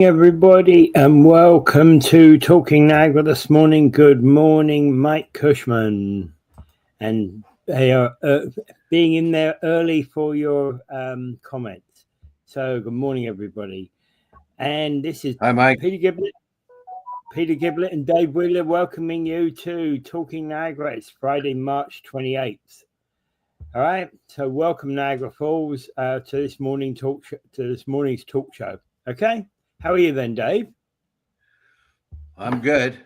Everybody, and welcome to Talking Niagara this morning. Good morning, Mike Cushman, and they are being in there early for your comments. So, good morning, everybody. And this is Hi, Mike. Peter Giblett, and Dave Wheeler welcoming you to Talking Niagara. It's Friday, March 28th. All right, so welcome Niagara Falls to this morning's talk show. Okay. How are you then, Dave? I'm good.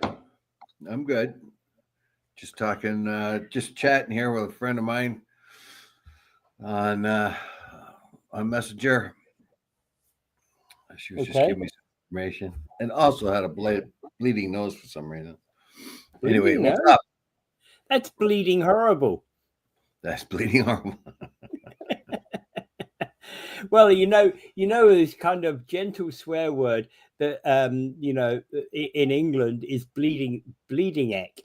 Just talking, just chatting here with a friend of mine on Messenger. She was just giving me some information, and also had a bleeding nose for some reason. Anyway, what's up? That's bleeding horrible. That's bleeding horrible. Well, this kind of gentle swear word that in England is bleeding egg.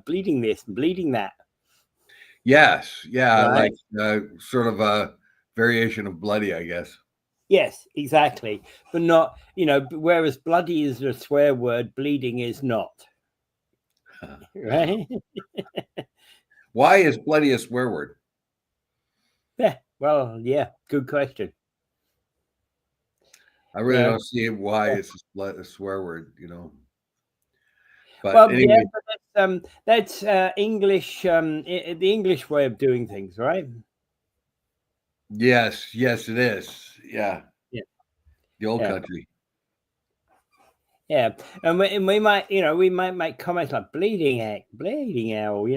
Bleeding this, bleeding that. Yes, yeah, Right? like sort of a variation of bloody, I guess. Yes, exactly, but not whereas bloody is a swear word, bleeding is not. Right? Why is bloody a swear word? Yeah. Well, yeah. Good question. I really don't see why it's a swear word, But well, anyway, yeah, but that's English. The English way of doing things, right? yes, it is. Yeah, the old country. Yeah, and we might make comments like bleeding hell.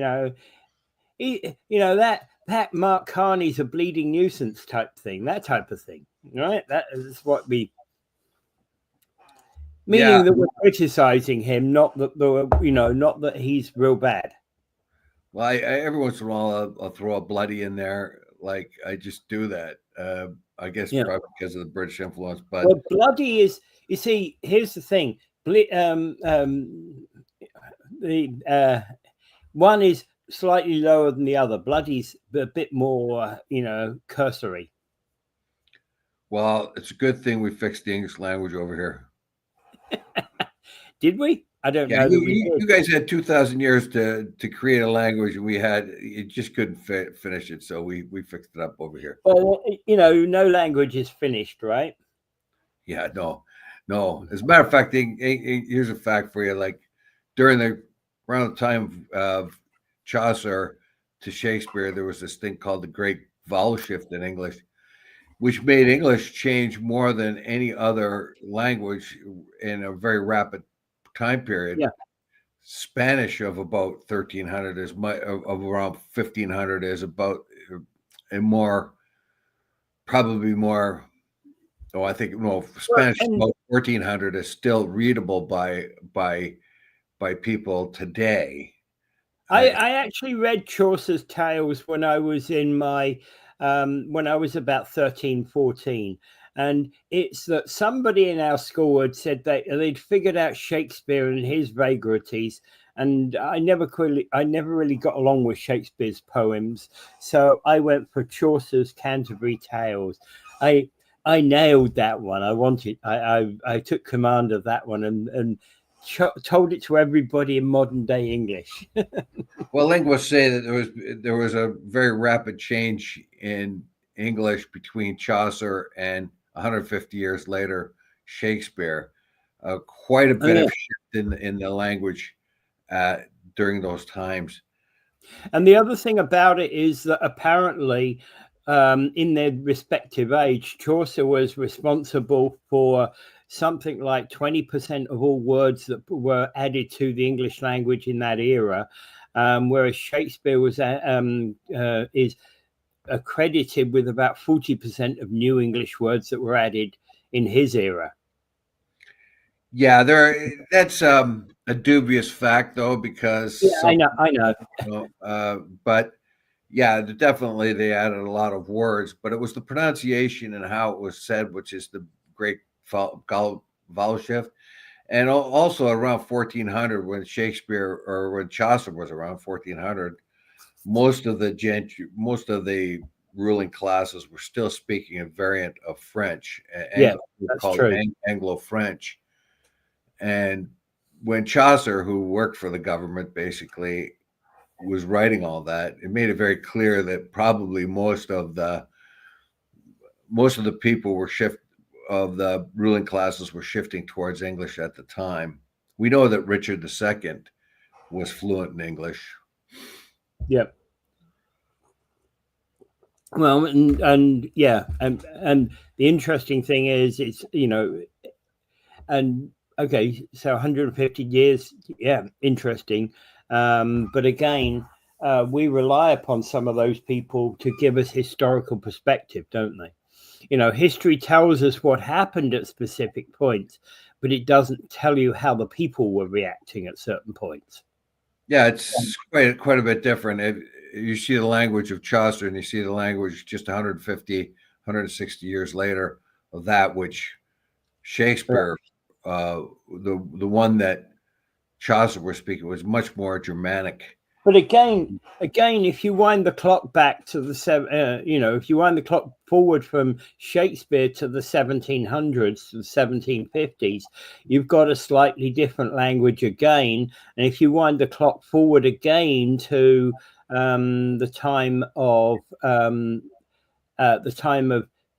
That Mark Carney's a bleeding nuisance type thing, that type of thing, right? That is what we. Meaning that we're criticizing him, not that not that he's real bad. Well, I every once in a while I'll throw a bloody in there. Like I just do that. I guess probably because of the British influence. But bloody is. You see, here's the thing. One is slightly lower than the other. Bloody's a bit more, cursory. Well, it's a good thing we fixed the English language over here. Did we? I don't know that we did. You guys had 2,000 years to create a language, and you just couldn't finish it. So we fixed it up over here. Well, no language is finished, right? Yeah, no. As a matter of fact, here's a fact for you. Like around the time of Chaucer to Shakespeare, there was this thing called the Great Vowel Shift in English, which made English change more than any other language in a very rapid time period. Yeah. Spanish of about 1300 is of around 1500 is about probably more. Oh, I think Spanish about 1400 is still readable by people today. I actually read Chaucer's Tales when I was in my when I was about 13, 14. And it's that somebody in our school had said they'd figured out Shakespeare and his vagaries, and I never really got along with Shakespeare's poems, so I went for Chaucer's Canterbury Tales. I nailed that one. I took command of that one and told it to everybody in modern day English. Well, linguists say that there was a very rapid change in English between Chaucer and 150 years later, Shakespeare. Quite a bit of shift in the language during those times. And the other thing about it is that apparently, in their respective age, Chaucer was responsible for something like 20% of all words that were added to the English language in that era, whereas Shakespeare is accredited with about 40% of new English words that were added in his era. Yeah, that's a dubious fact though, because I know. But yeah, definitely they added a lot of words, but it was the pronunciation and how it was said, which is the great vowel shift. And also around 1400, when Chaucer was around 1400, most of the ruling classes were still speaking a variant of French, Yeah, that's called true. Anglo-French. And when Chaucer, who worked for the government, basically was writing all that, it made it very clear that probably most of the people of the ruling classes were shifting towards English at the time. We know that Richard II was fluent in English. Yep. Well, and yeah, and the interesting thing is, it's and okay, so 150 years, yeah, interesting. But again, we rely upon some of those people to give us historical perspective, don't they? History tells us what happened at specific points, but it doesn't tell you how the people were reacting at certain points. Yeah, it's quite a bit different. You see the language of Chaucer and you see the language just 150, 160 years later of that which Shakespeare, the one that Chaucer was speaking, was much more Germanic. But again, if you wind the clock back to if you wind the clock forward from Shakespeare to the 1700s, to the 1750s, you've got a slightly different language again. And if you wind the clock forward again to the time of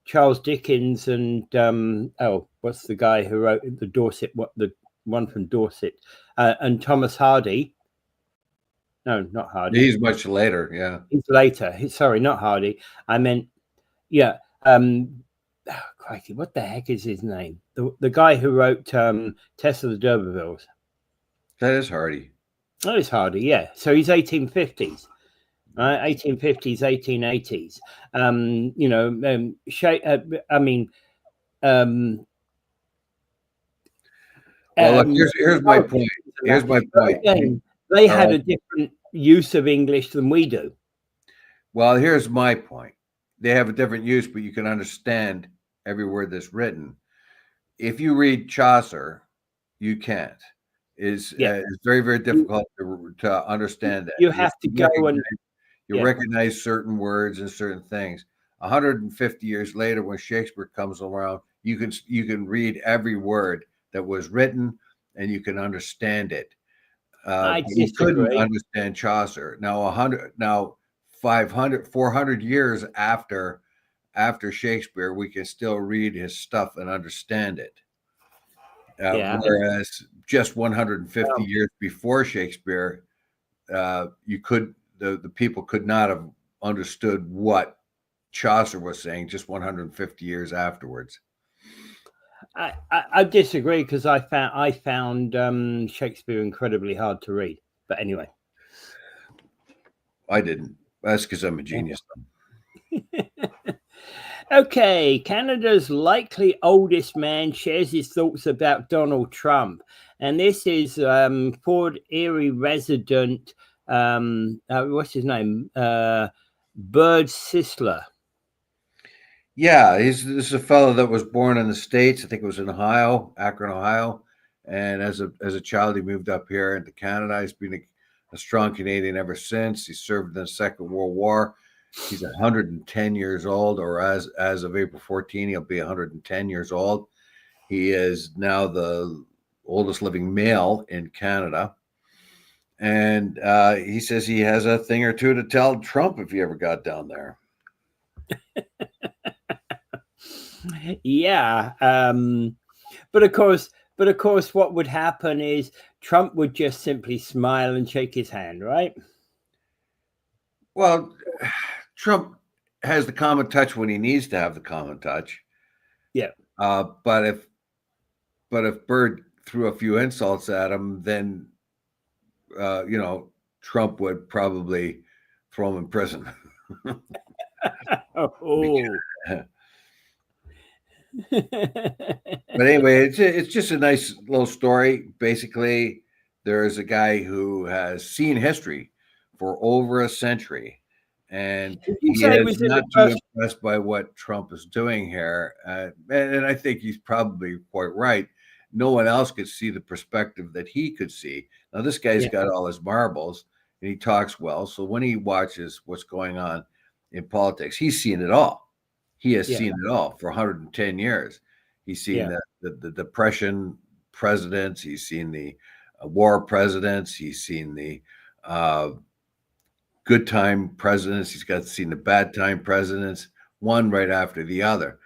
Charles Dickens and what's the guy who wrote the Dorset? What the one from Dorset and Thomas Hardy. No, not Hardy. He's much later. Yeah, he's later. Sorry, not Hardy. I meant, yeah. Crikey, what the heck is his name? The guy who wrote Tess of the D'Urbervilles. That is Hardy. Oh, it's Hardy. Yeah. So he's 1850s. Right, 1850s, 1880s. Well, look, here's my point. Here's my point. Again, they had a different use of English than we do. Well, here's my point. They have a different use, but you can understand every word that's written. If you read Chaucer, you can't. It's very, very difficult to understand that. You have to go and recognize certain words and certain things. 150 years later, when Shakespeare comes around, you can read every word that was written and you can understand it. You couldn't understand Chaucer. Now 400 years after Shakespeare, we can still read his stuff and understand it. Whereas just 150 years before Shakespeare, the people could not have understood what Chaucer was saying just 150 years afterwards. I disagree, because I found Shakespeare incredibly hard to read. But anyway, I didn't. That's because I'm a genius. Okay, Canada's likely oldest man shares his thoughts about Donald Trump, and this is Fort Erie resident. What's his name? Bird Sisler. Yeah, this is a fellow that was born in the States. I think it was in Ohio, Akron, Ohio. And as a child, he moved up here into Canada. He's been a strong Canadian ever since. He served in the Second World War. He's 110 years old, or as of April 14, he'll be 110 years old. He is now the oldest living male in Canada. And he says he has a thing or two to tell Trump if he ever got down there. Yeah, but of course, what would happen is Trump would just simply smile and shake his hand, right? Well, Trump has the common touch when he needs to have the common touch. Yeah. But if Bird threw a few insults at him, then Trump would probably throw him in prison. But anyway, it's just a nice little story. Basically, there is a guy who has seen history for over a century, and he is not too impressed by what Trump is doing here. And I think he's probably quite right. No one else could see the perspective that he could see. Now, this guy's got all his marbles, and he talks well. So when he watches what's going on, in politics. He's seen it all. He has Yeah. seen it all for 110 years. He's seen Yeah. the Depression presidents. He's seen the war presidents. He's seen the uh, good time presidents. He's got seen the bad time presidents, one right after the other.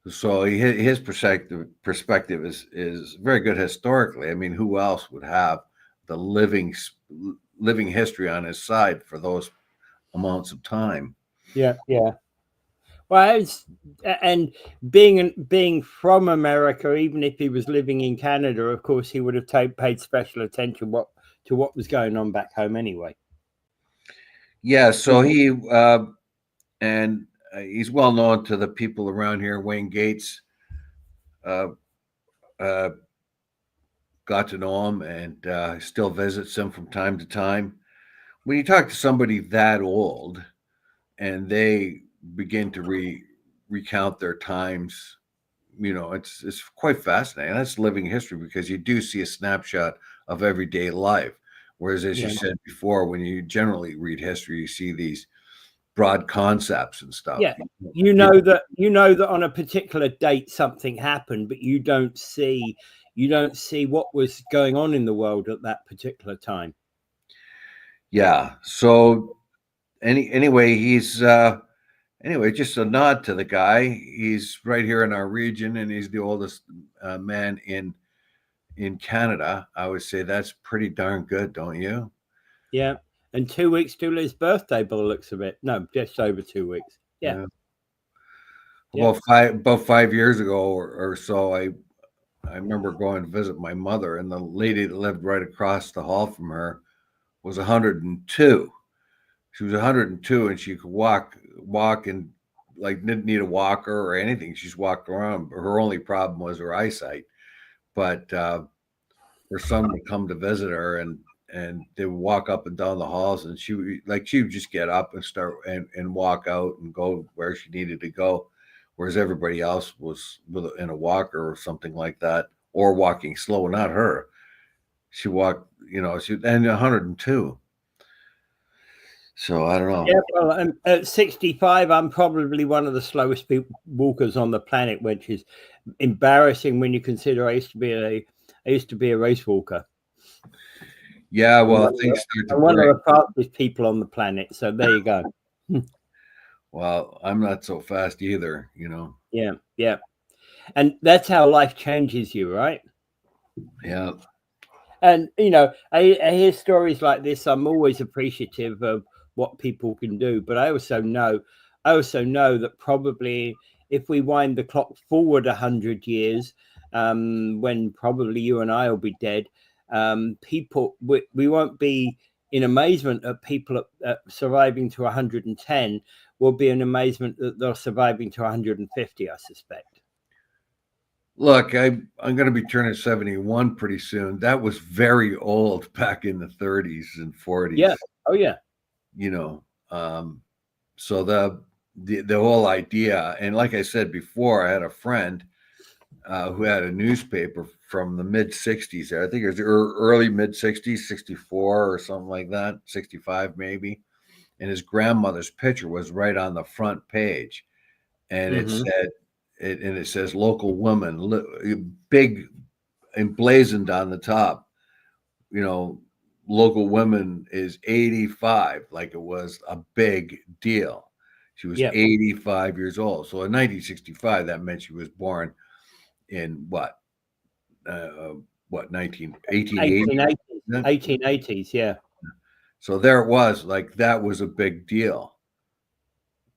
So his perspective is very good historically. I mean, who else would have the living history on his side for those amounts of time? Yeah. Yeah. Well, and being from America, even if he was living in Canada, of course, he would have paid special attention to what was going on back home anyway. Yeah. So he's well known to the people around here. Wayne Gates uh, uh, got to know him and still visits him from time to time. When you talk to somebody that old and they begin to recount their times, it's quite fascinating. That's living history because you do see a snapshot of everyday life. Whereas, as you said before, when you generally read history, you see these broad concepts and stuff. Yeah, you know that on a particular date something happened, but you don't see what was going on in the world at that particular time. Yeah. So anyway, anyway, just a nod to the guy. He's right here in our region, and he's the oldest man in Canada. I would say that's pretty darn good, don't you? Yeah, and 2 weeks till his birthday, by the looks of it. No, just over 2 weeks. Yeah. About 5 years ago or so, I remember going to visit my mother, and the lady that lived right across the hall from her was 102. She was 102, and she could walk and like didn't need a walker or anything. She just walked around. Her only problem was her eyesight. But her son would come to visit her, and they would walk up and down the halls, and she would just get up and start and walk out and go where she needed to go, whereas everybody else was in a walker or something like that, or walking slow. Not her. She walked, and 102. So I don't know. Yeah, well, at 65, I'm probably one of the slowest walkers on the planet, which is embarrassing when you consider I used to be a race walker. Yeah, well, things start to I'm one of the fastest people on the planet. So there you go. Well, I'm not so fast either, Yeah, yeah, and that's how life changes you, right? Yeah. And I hear stories like this. I'm always appreciative of what people can do, but I also know that probably if we wind the clock forward 100 years, when probably you and I will be dead, people we won't be in amazement at people surviving to 110. We'll be in amazement that they're surviving to 150. I suspect. Look, I'm going to be turning 71 pretty soon. That was very old back in the 30s and 40s. Yeah. Oh yeah. So the whole idea, and like I said before, I had a friend who had a newspaper from the mid 60s. I think it was early mid 60s, 64 or something like that, 65 maybe. And his grandmother's picture was right on the front page, and it said. It says local woman, big emblazoned on the top, local women is 85, like it was a big deal. She was 85 years old. So in 1965, that meant she was born in what 1880s? 1880s, yeah. So there it was, like that was a big deal.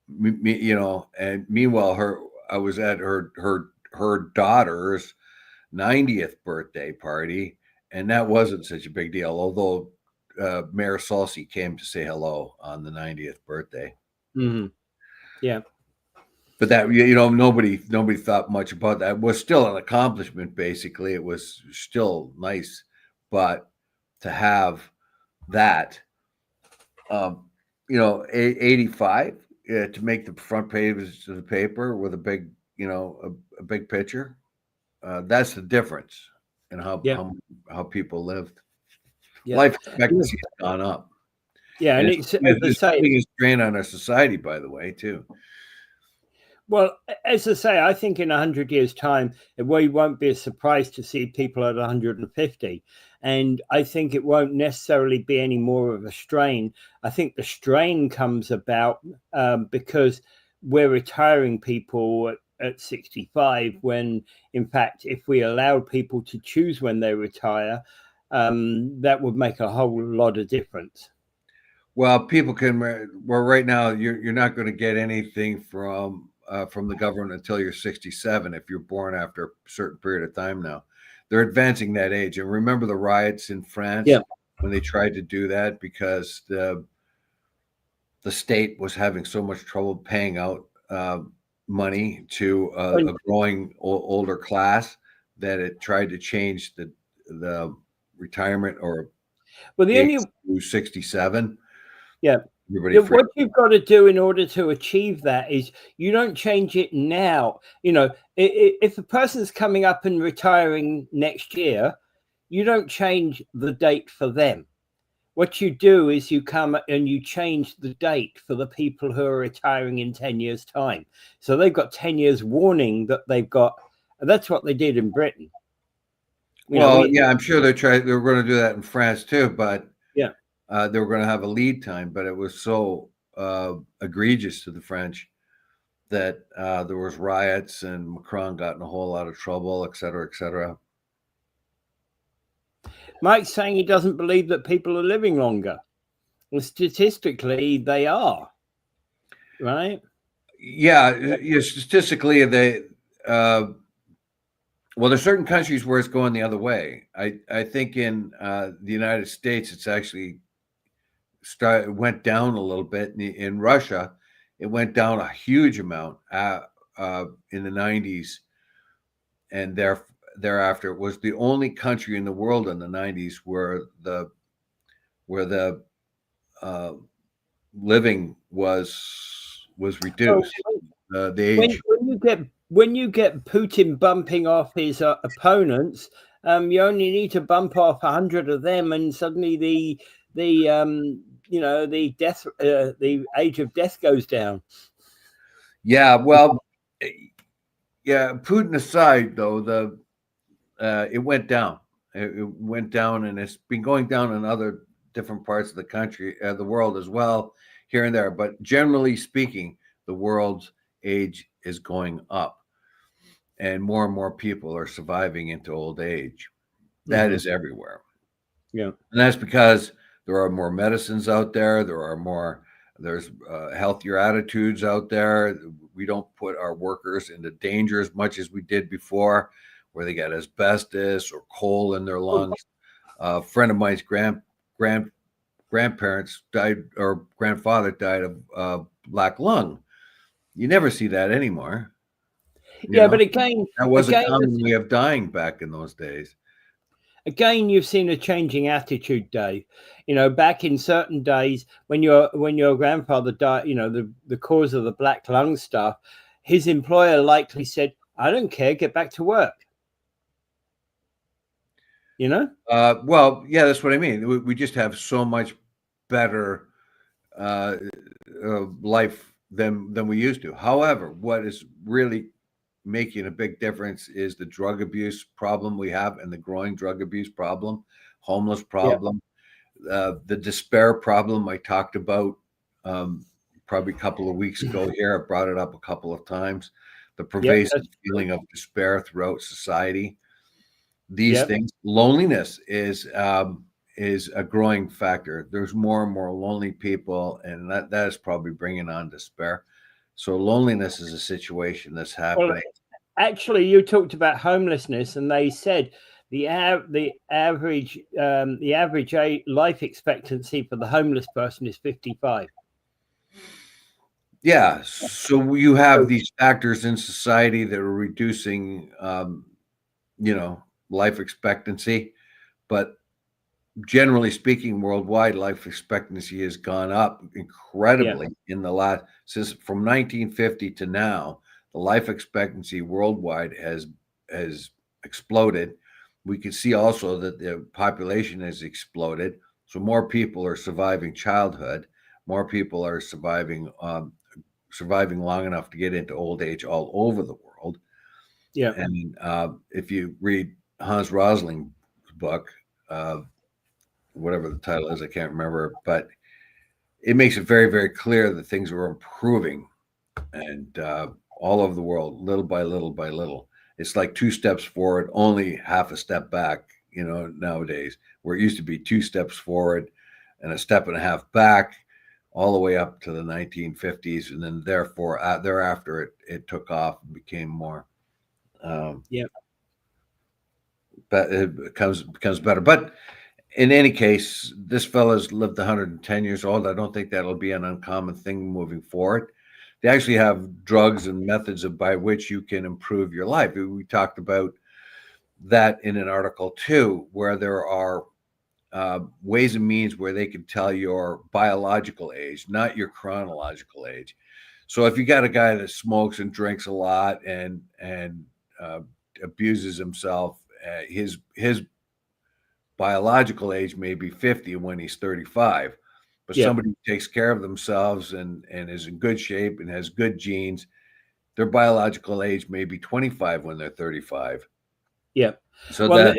And meanwhile, I was at her daughter's 90th birthday party, and that wasn't such a big deal. Although Mayor Salsi came to say hello on the 90th birthday. Mm-hmm. Yeah, but that nobody thought much about that. It was still an accomplishment. Basically, it was still nice, but to have that, 85. To make the front page of the paper with a big, a big picture. That's the difference in how people lived. Life expectancy has gone up. Yeah, and It's, it's, as I it's say, putting a strain on our society, by the way, too. well, as I say, I think in 100 years' time, we won't be surprised to see people at 150. And I think it won't necessarily be any more of a strain. I think the strain comes about because we're retiring people at 65, when, in fact, if we allowed people to choose when they retire, that would make a whole lot of difference. Well, people can. Well, right now, you're not going to get anything from the government until you're 67 if you're born after a certain period of time. Now, they're advancing that age. And remember the riots in France Yeah. when they tried to do that because the state was having so much trouble paying out money to a growing older class that it tried to change the retirement or Well, the age only to 67. yeah. Everybody What you've got to do in order to achieve that is you don't change it now. You know, if a person's coming up and retiring next year, you don't change the date for them. What you do is you come and you change the date for the people who are retiring in 10 years' time. So they've got 10 years warning that they've got, and that's what they did in Britain. Well, yeah, I'm sure they're going to do that in France too, but yeah. They were going to have a lead time, but it was so egregious to the French that there was riots and Macron got in a whole lot of trouble, et cetera, et cetera. Mike's saying he doesn't believe that people are living longer. Well, statistically, they are, right? Yeah, statistically, well, there's certain countries where it's going the other way. I think in the United States, it's actually went down a little bit. In Russia, it went down a huge amount in the 90s, and thereafter it was the only country in the world in the 90s where the living was reduced. The age. When you get Putin bumping off his opponents, you only need to bump off 100 of them, and suddenly the age of death goes down. Yeah, well, yeah. Putin aside, though, it went down. It went down, and it's been going down in other different parts of the country, the world as well, here and there. But generally speaking, the world's age is going up, and more people are surviving into old age. That is everywhere. Yeah, and that's because there are more medicines out there. There's healthier attitudes out there. We don't put our workers into danger as much as we did before, where they got asbestos or coal in their lungs. A friend of mine's grandparents died, or grandfather died of black lung. You never see that anymore. But again, that was a common way of dying back in those days. Again, you've seen a changing attitude, Dave. You know, back in certain days when your grandfather died, you know, the cause of the black lung stuff, his employer likely said, "I don't care, get back to work." You know? Well, yeah, that's what I mean. We just have so much better life than we used to. However, what is really making a big difference is the drug abuse problem we have, and the growing drug abuse problem, homeless problem, the despair problem I talked about probably a couple of weeks ago here. I brought it up a couple of times. The pervasive feeling of despair throughout society. These things, loneliness is a growing factor. There's more and more lonely people, and that is probably bringing on despair. So loneliness is a situation that's happening. Well, actually, you talked about homelessness, and they said the average life expectancy for the homeless person is 55. Yeah, so you have these factors in society that are reducing, life expectancy, but generally speaking, worldwide life expectancy has gone up incredibly in the last, since from 1950 to now. The life expectancy worldwide has exploded. We can see also that the population has exploded. So more people are surviving childhood. More people are surviving long enough to get into old age all over the world. Yeah. And if you read Hans Rosling's book, uh, whatever the title is, I can't remember, but it makes it very, very clear that things are improving, and all over the world, little by little by little. It's like two steps forward, only half a step back, nowadays, where it used to be two steps forward and a step and a half back, all the way up to the 1950s. And then therefore, thereafter, it took off and became more, Yeah. but it becomes better. But in any case, this fella's lived 110 years old. I don't think that'll be an uncommon thing moving forward. They actually have drugs and methods by which you can improve your life. We talked about that in an article too, where there are ways and means where they can tell your biological age, not your chronological age. So if you got a guy that smokes and drinks a lot and uh, abuses himself, his biological age may be 50 when he's 35, but Yeah. somebody who takes care of themselves and is in good shape and has good genes, their biological age may be 25 when they're 35. Yeah. So Well, that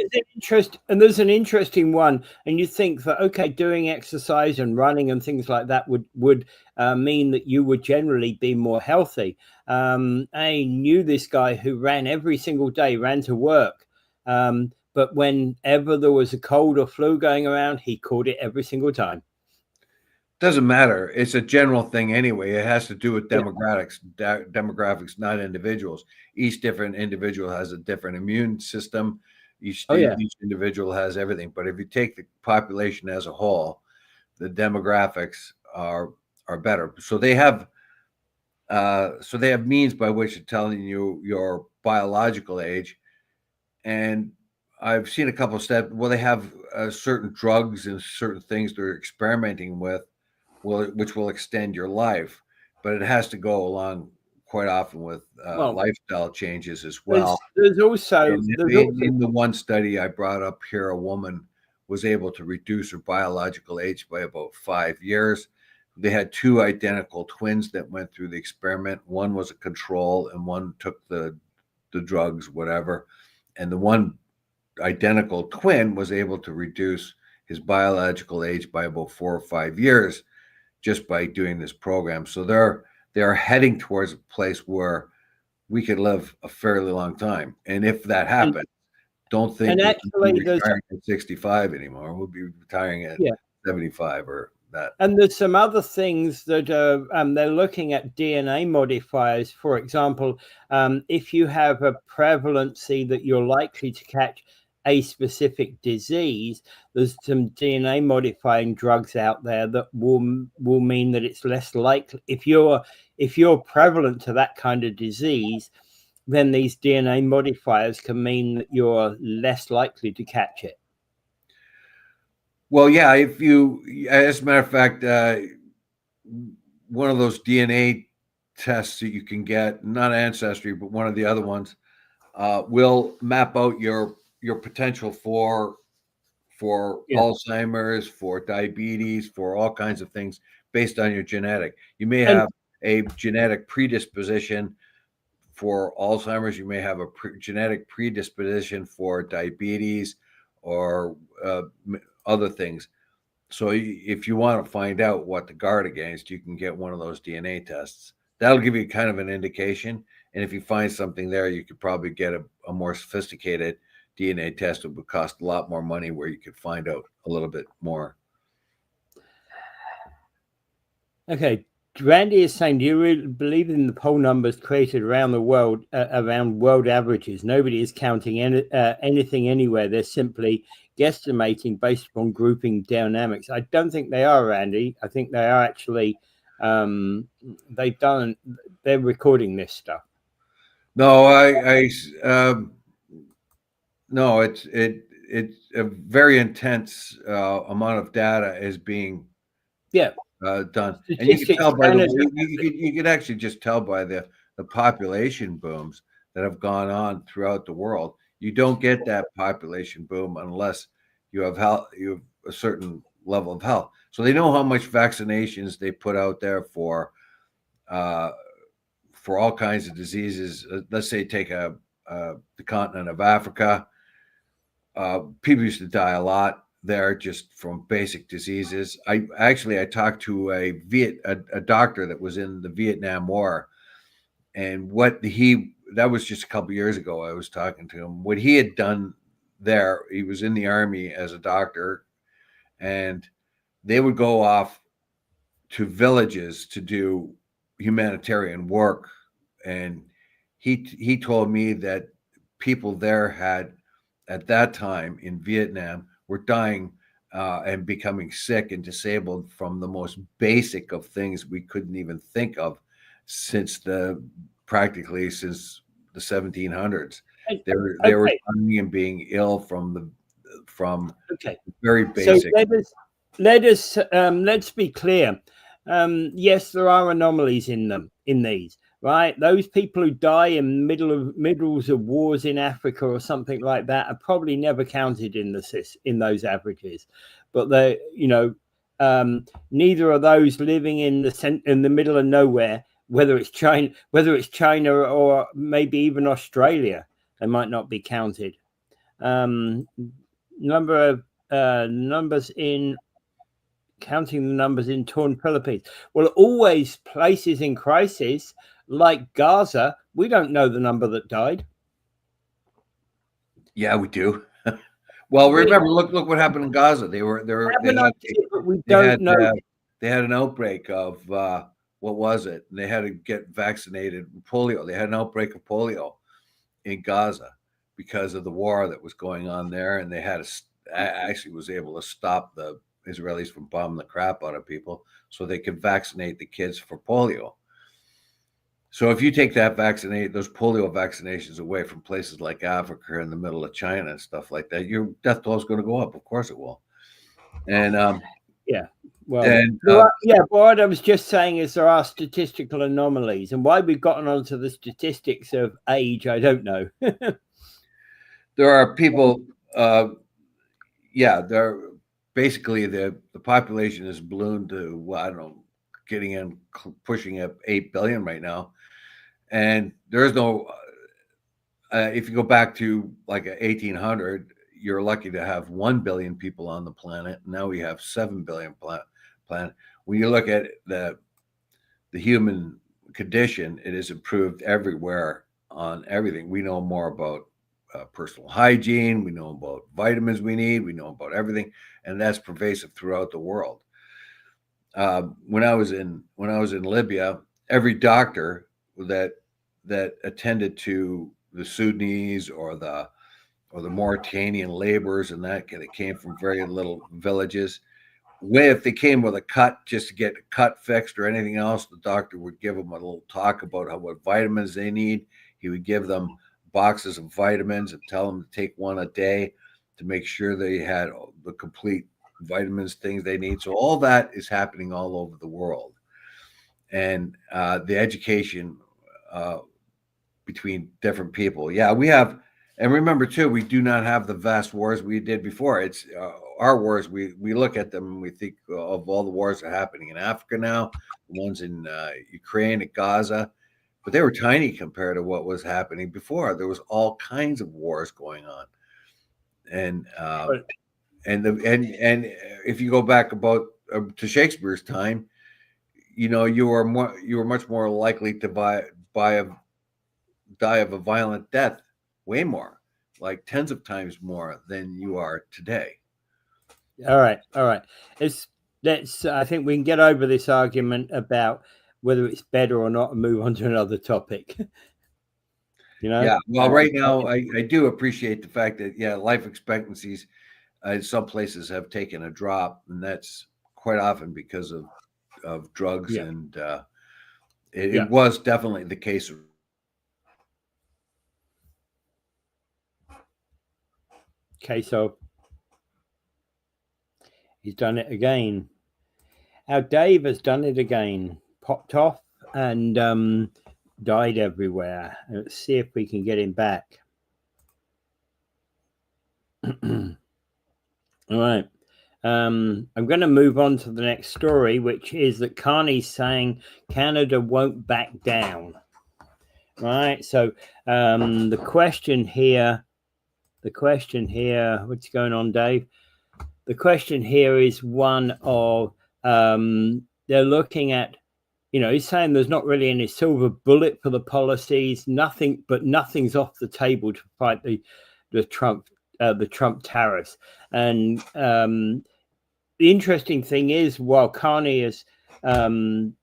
there's an interesting one, and you think that, okay, doing exercise and running and things like that would mean that you would generally be more healthy. I knew this guy who ran every single day, ran to work, but whenever there was a cold or flu going around, he caught it every single time. doesn't matter. It's a general thing anyway. It has to do with Yeah. demographics, not individuals. Each different individual has a different immune system. Oh yeah. Each individual has everything. But if you take the population as a whole, the demographics are better. So they have means by which of telling you your biological age. And I've seen a couple of steps where they have certain drugs and certain things they're experimenting with, which will extend your life, but it has to go along quite often with Well, lifestyle changes as well. there's also In the one study I brought up here, a woman was able to reduce her biological age by about 5 years. They had two identical twins that went through the experiment. One was a control, and one took the drugs, whatever. And the one identical twin was able to reduce his biological age by about 4 or 5 years just by doing this program. So they're heading towards a place where we could live a fairly long time. And if that happens, don't think and we'll be actually retiring at 65 anymore. We'll be retiring at 75 or that. And there's some other things that they're looking at DNA modifiers. For example, if you have a prevalency that you're likely to catch a specific disease, there's some DNA modifying drugs out there that will mean that it's less likely. If you're prevalent to that kind of disease, then these DNA modifiers can mean that you're less likely to catch it. Well, yeah, if you, as a matter of fact, one of those DNA tests that you can get, not Ancestry, but one of the other ones, will map out your potential for Alzheimer's, for diabetes, for all kinds of things based on your genetic. You may have a genetic predisposition for Alzheimer's. You may have a genetic predisposition for diabetes or other things. So if you want to find out what to guard against, you can get one of those DNA tests. That'll give you kind of an indication. And if you find something there, you could probably get a more sophisticated DNA test. It would cost a lot more money, where you could find out a little bit more. Okay. Randy is saying, do you really believe in the poll numbers created around the world, around world averages? Nobody is counting anything anywhere. They're simply guesstimating based upon grouping dynamics. I don't think they are, Randy. I think they are actually, they're recording this stuff. No, no, it's a very intense amount of data is being done, and you can tell by you could actually just tell by the population booms that have gone on throughout the world. You don't get that population boom unless you have a certain level of health. So they know how much vaccinations they put out there uh, for all kinds of diseases. Let's say take the continent of Africa. People used to die a lot there just from basic diseases. I talked to a doctor that was in the Vietnam War, and that was just a couple years ago. I was talking to him. What he had done there, he was in the army as a doctor, and they would go off to villages to do humanitarian work. And he told me that people there had, at that time in Vietnam, were dying and becoming sick and disabled from the most basic of things we couldn't even think of practically since the 1700s. They were dying and being ill from very basic. So let's be clear. Yes, there are anomalies in these, right? Those people who die in middles of wars in Africa or something like that are probably never counted in those averages. But neither of those living in the middle of nowhere, whether it's China or maybe even Australia, they might not be counted. Counting the numbers in torn Philippines. Well, always places in crisis like Gaza, we don't know the number that died. Yeah, we do. Well, remember, look what happened in Gaza. They had an outbreak of what was it? And they had to get vaccinated polio. They had an outbreak of polio in Gaza because of the war that was going on there, and they had actually was able to stop the Israelis from bombing the crap out of people so they could vaccinate the kids for polio. So if you take those polio vaccinations away from places like Africa and the middle of China and stuff like that, your death toll is going to go up. Of course it will. And what I was just saying is there are statistical anomalies, and why we've gotten onto the statistics of age, I don't know. There are people, basically the population has ballooned to, I don't know, pushing up 8 billion right now. And there's no, if you go back to like 1800, you're lucky to have 1 billion people on the planet. Now we have 7 billion planet. When you look at the human condition, it has improved everywhere on everything. We know more about personal hygiene. We know about vitamins we need. We know about everything, and that's pervasive throughout the world. When I was in Libya, every doctor that attended to the Sudanese or the Mauritanian laborers and that came from very little villages, if they came with a cut just to get a cut fixed or anything else, the doctor would give them a little talk about what vitamins they need. He would give them boxes of vitamins and tell them to take one a day to make sure they had the complete vitamins, things they need. So all that is happening all over the world. And the education between different people. Yeah, we have, and remember too, we do not have the vast wars we did before. It's our wars. We look at them and we think of all the wars that are happening in Africa now, the ones in Ukraine, at Gaza, but they were tiny compared to what was happening before. There was all kinds of wars going on, and if you go back about to Shakespeare's time, you were much more likely to die of a violent death, way more, like tens of times more than you are today. All right. I think we can get over this argument about whether it's better or not and move on to another topic. Yeah. Well, right now, I do appreciate the fact that life expectancies in some places have taken a drop, and that's quite often because of drugs, and it was definitely the case. So he's done it again. Our Dave has done it again. Popped off and died everywhere. Let's see if we can get him back. All right. I'm going to move on to the next story, which is that Carney's saying Canada won't back down. Right. So the question here, what's going on, Dave? The question here is one of they're looking at, he's saying there's not really any silver bullet for the policies, nothing's off the table to fight the Trump tariffs. And the interesting thing is, while Carney's become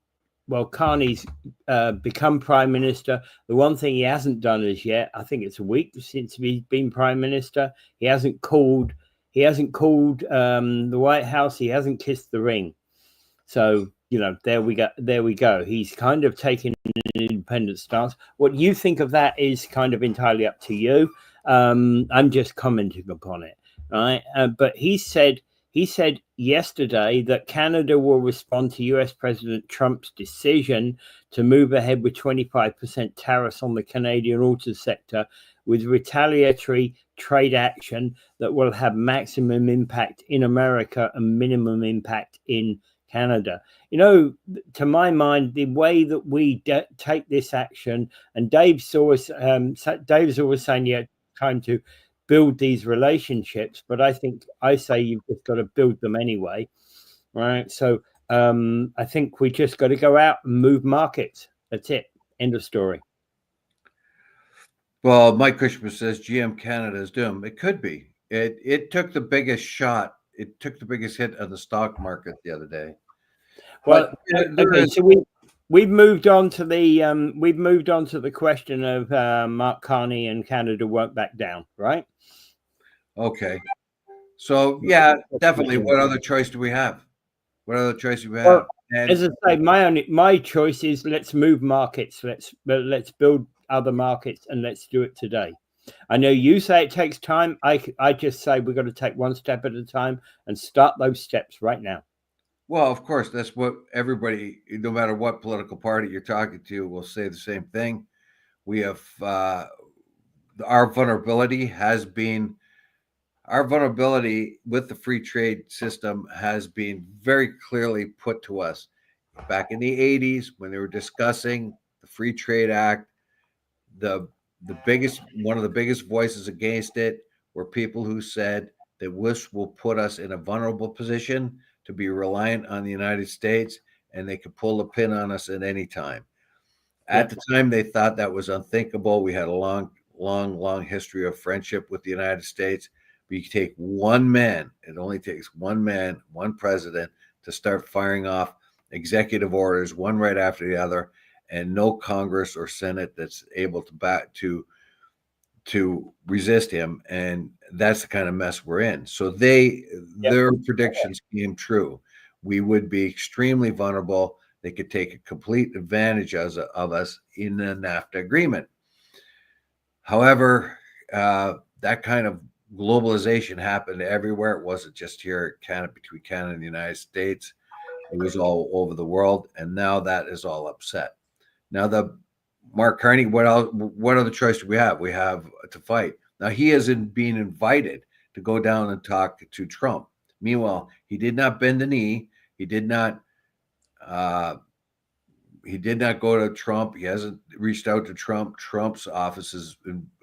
prime minister, the one thing he hasn't done as yet, I think it's a week since he's been prime minister, he hasn't called the White House, he hasn't kissed the ring. So, there we go. He's kind of taking an independent stance. What you think of that is kind of entirely up to you. I'm just commenting upon it, right? But he said yesterday that Canada will respond to US President Trump's decision to move ahead with 25% tariffs on the Canadian auto sector with retaliatory trade action that will have maximum impact in America and minimum impact in Canada. To my mind, the way that we take this action, and Dave's always saying, time to build these relationships, but I say you've just got to build them anyway, right? So I think we just got to go out and move markets. That's it. End of story. Well, Mike Cushman says GM Canada is doomed. It could be. It took the biggest shot. It took the biggest hit on the stock market the other day. Well, okay, so we've moved on to the question of Mark Carney and Canada won't back down, right? Okay. So yeah, definitely. What other choice do we have? Well, as I say, my choice is let's move markets. Let's build other markets and let's do it today. I know you say it takes time. I just say we've got to take one step at a time and start those steps right now. Well, of course, that's what everybody, no matter what political party you're talking to, will say the same thing. We have our vulnerability with the free trade system has been very clearly put to us back in the 80s when they were discussing the Free Trade Act. One of the biggest voices against it were people who said that this will put us in a vulnerable position to be reliant on the United States, and they could pull a pin on us at any time. At the time, they thought that was unthinkable. We had a long history of friendship with the United States. But you take one man, it only takes one man, one president to start firing off executive orders, one right after the other, and no Congress or Senate that's able to resist him. And that's the kind of mess we're in. So their predictions came true. We would be extremely vulnerable. They could take a complete advantage of us in the NAFTA agreement. However, that kind of globalization happened everywhere. It wasn't just here between Canada and the United States. It was all over the world. And now that is all upset. Now Mark Carney, what other choice do we have? We have to fight. Now he isn't being invited to go down and talk to Trump. Meanwhile, he did not bend the knee. He did not go to Trump. He hasn't reached out to Trump. Trump's office has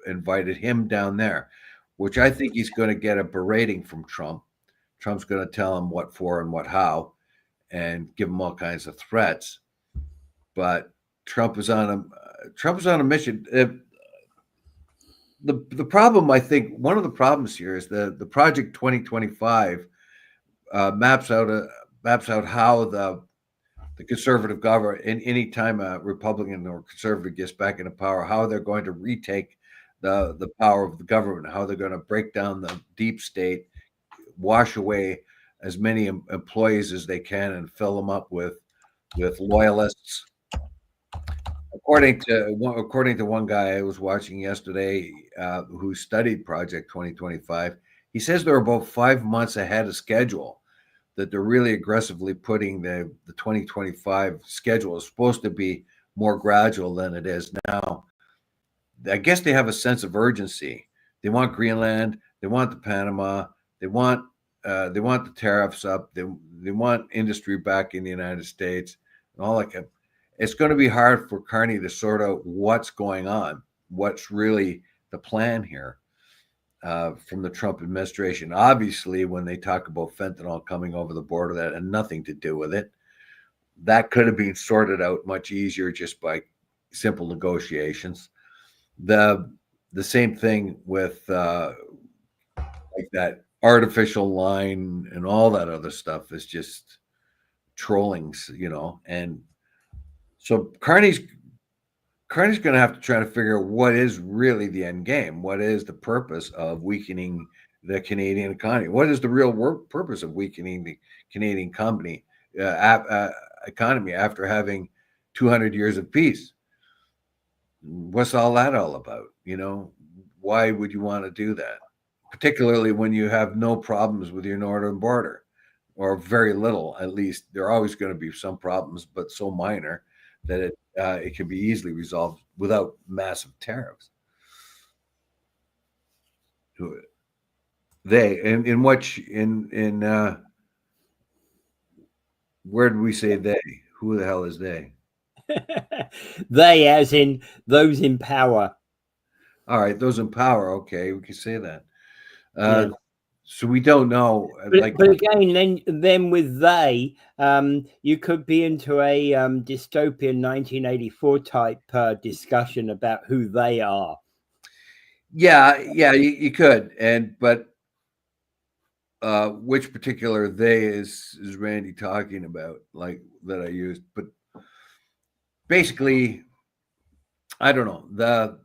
invited him down there, which I think he's going to get a berating from Trump. Trump's going to tell him what for and what how, and give him all kinds of threats. But Trump is on a mission. The problem, I think, one of the problems here is the Project 2025 maps out how the conservative government, in any time a Republican or conservative gets back into power, how they're going to retake the power of the government, how they're going to break down the deep state, wash away as many employees as they can, and fill them up with loyalists. According to one guy I was watching yesterday who studied Project 2025, he says they're about 5 months ahead of schedule, that they're really aggressively putting the 2025 schedule is supposed to be more gradual than it is now. I guess they have a sense of urgency. They want Greenland. They want the Panama. They want they want the tariffs up. They want industry back in the United States and all that. It's going to be hard for Carney to sort out what's going on, what's really the plan here from the Trump administration. Obviously, when they talk about fentanyl coming over the border, that had nothing to do with it. That could have been sorted out much easier just by simple negotiations. The same thing with like that artificial line and all that other stuff is just trollings, and so Carney's going to have to try to figure out what is really the end game. What is the purpose of weakening the Canadian economy? What is the real purpose of weakening the Canadian economy after having 200 years of peace? What's all that all about? Why would you want to do that? Particularly when you have no problems with your northern border, or very little. At least there are always going to be some problems, but so minor that it can be easily resolved without massive tariffs. They in where did we say they? Who the hell is they? They, as in those in power. All right, those in power. Okay, we can say that. Yes. So we don't know. But again, then with they, you could be into a dystopian 1984 type discussion about who they are. Yeah, you could, but which particular they is Randy talking about, like that I used? But basically, I don't know.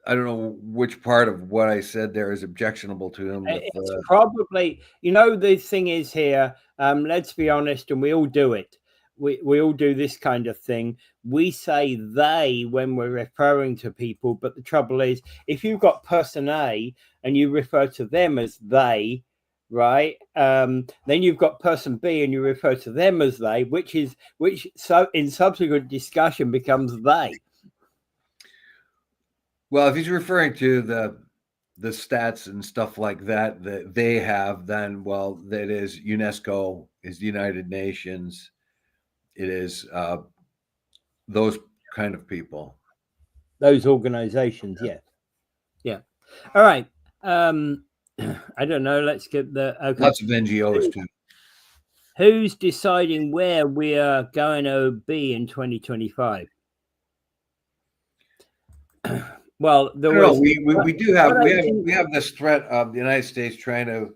I don't know which part of what I said there is objectionable to him. It's probably, the thing is here, let's be honest, and we all do it. We all do this kind of thing. We say they when we're referring to people, but the trouble is, if you've got person A and you refer to them as they, right? Then you've got person B and you refer to them as they, which so in subsequent discussion becomes they. Well, if he's referring to the stats and stuff like that they have, then that is UNESCO, is the United Nations. It is those kind of people, those organizations. Yeah. All right. I don't know. Let's get lots of NGOs too. Who's deciding where we are going to be in 2025? Well, we do have we have this threat of the United States trying to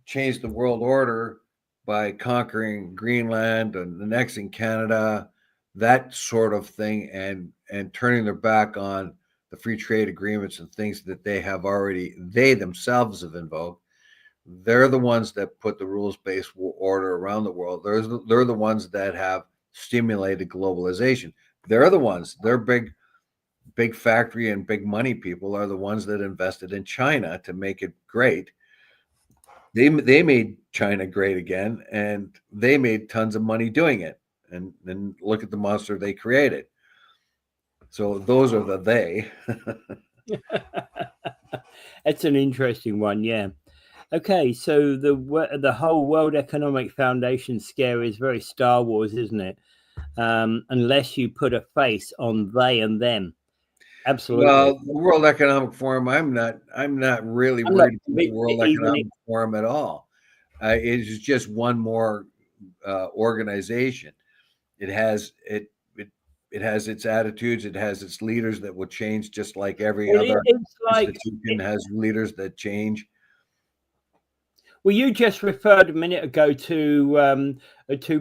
change the world order by conquering Greenland and annexing Canada, that sort of thing, and turning their back on the free trade agreements and things that they themselves have invoked. They're the ones that put the rules-based order around the world. They're the ones that have stimulated globalization. They're big factory and big money people are the ones that invested in China to make it great. They made China great again, and they made tons of money doing it. And then look at the monster they created. So those are the they. That's an interesting one, yeah. Okay, so the whole World Economic Foundation scare is very Star Wars, isn't it? Unless you put a face on they and them. Absolutely. Well, the World Economic Forum, I'm not really worried about the World Economic Forum at all. It's just one more organization. It has its attitudes. It has its leaders that will change, just like every other institution has leaders that change. Well, you just referred a minute ago to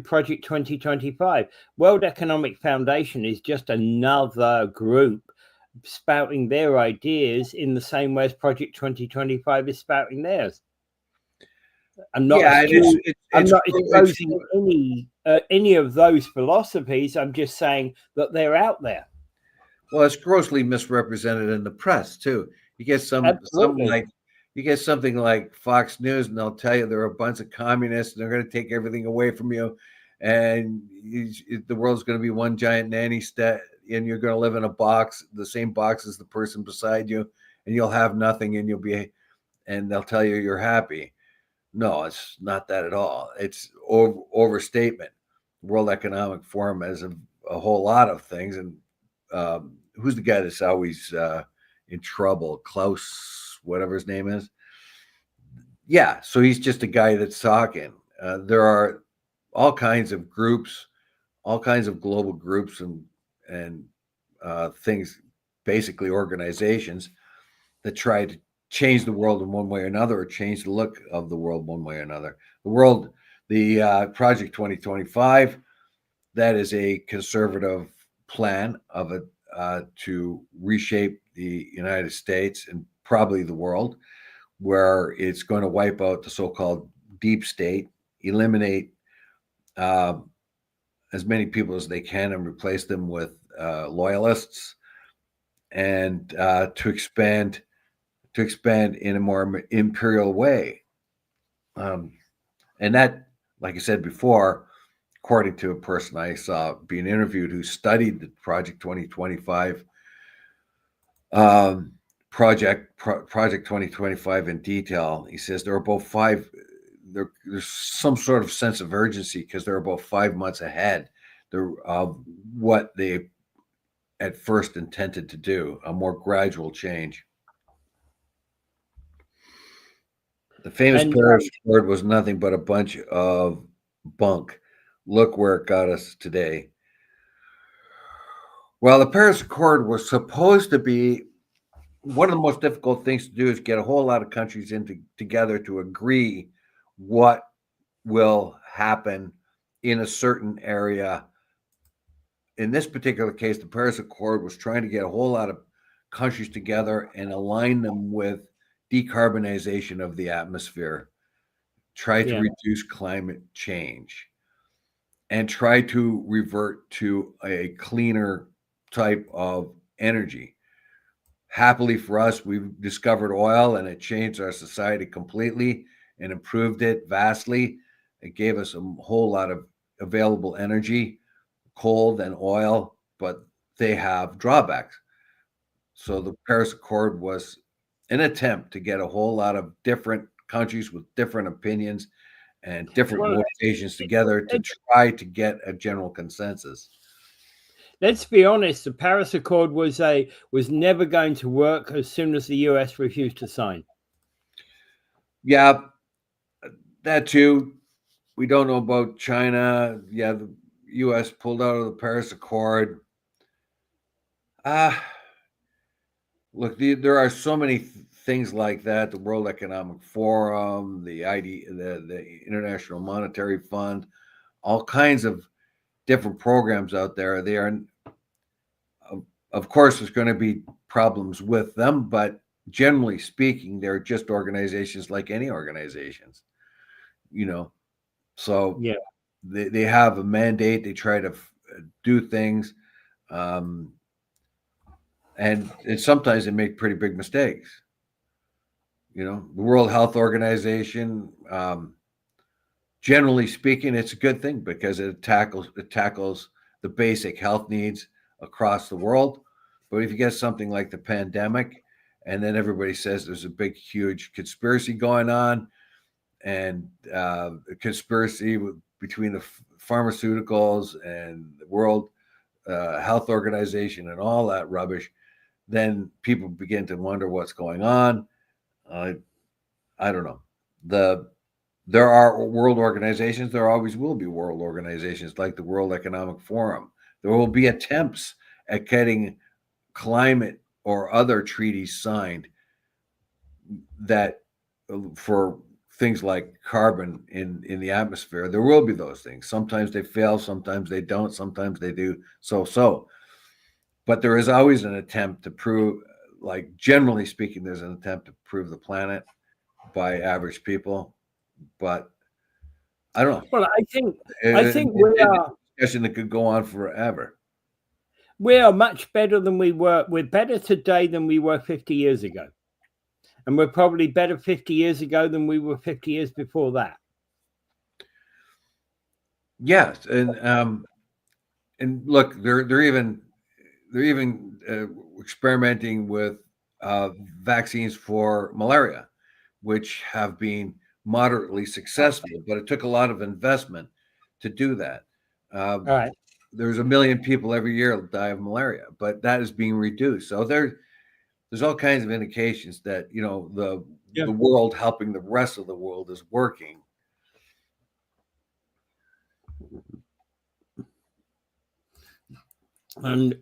Project 2025. World Economic Foundation is just another group spouting their ideas in the same way as Project 2025 is spouting theirs. I'm not exposing any of those philosophies. I'm just saying that they're out there. Well, it's grossly misrepresented in the press too. You get something like Fox News, and they'll tell you there are a bunch of communists and they're going to take everything away from you, and the world's going to be one giant nanny state, and you're going to live in a box, the same box as the person beside you, and you'll have nothing, and they'll tell you you're happy. No, it's not that at all. It's overstatement. World Economic Forum has a whole lot of things. And who's the guy that's always in trouble? Klaus, whatever his name is. Yeah, so he's just a guy that's talking. There are all kinds of groups, all kinds of global groups and things, basically organizations that try to change the world in one way or another, or change the look of the world one way or another. The Project 2025, that is a conservative plan of it to reshape the United States and probably the world, where it's going to wipe out the so-called deep state, eliminate as many people as they can, and replace them with loyalists, and to expand in a more imperial way. And that, like I said before, according to a person I saw being interviewed who studied the Project 2025 Project 2025 in detail, he says there are about five. There's some sort of sense of urgency because they're about 5 months ahead of what they at first intended to do, a more gradual change. The famous Paris Accord was nothing but a bunch of bunk. Look where it got us today. Well, the Paris Accord was supposed to be one of the most difficult things to do is get a whole lot of countries together to agree what will happen in a certain area. In this particular case, the Paris Accord was trying to get a whole lot of countries together and align them with decarbonization of the atmosphere, try to reduce climate change, and try to revert to a cleaner type of energy. Happily for us, we've discovered oil, and it changed our society completely and improved it vastly. It gave us a whole lot of available energy, coal and oil, but they have drawbacks. So the Paris Accord was an attempt to get a whole lot of different countries with different opinions and different motivations together to try to get a general consensus. Let's be honest, the Paris Accord was never going to work as soon as the US refused to sign. Yeah, that too. We don't know about China. Yeah, the US pulled out of the Paris Accord. Look, there are so many things like that. The World Economic Forum, the International Monetary Fund, all kinds of different programs out there. They are, of course, there's going to be problems with them, but generally speaking, they're just organizations like any organizations, So yeah, they have a mandate. They try to do things, and sometimes they make pretty big mistakes. The World Health Organization, generally speaking, it's a good thing because it tackles the basic health needs across the world. But if you get something like the pandemic, and then everybody says there's a big, huge conspiracy going on, and a conspiracy between the pharmaceuticals and the World Health Organization and all that rubbish, then people begin to wonder what's going on. I don't know. There are world organizations. There always will be world organizations like the World Economic Forum. There will be attempts at getting climate or other treaties signed that for things like carbon in the atmosphere. There will be those things. Sometimes they fail, sometimes they don't, sometimes they do so. But there is always an attempt to prove, like generally speaking, there's an attempt to prove the planet by average people. But I don't know. Well, I think we are a discussion that could go on forever. We are much better than we were. We're better today than we were 50 years ago. And we're probably better 50 years ago than we were 50 years before that. Yes, and look, they're even experimenting with vaccines for malaria, which have been moderately successful, but it took a lot of investment to do that. All right. There's 1 million people every year that die of malaria, but that is being reduced. So there's all kinds of indications that the world helping the rest of the world is working. And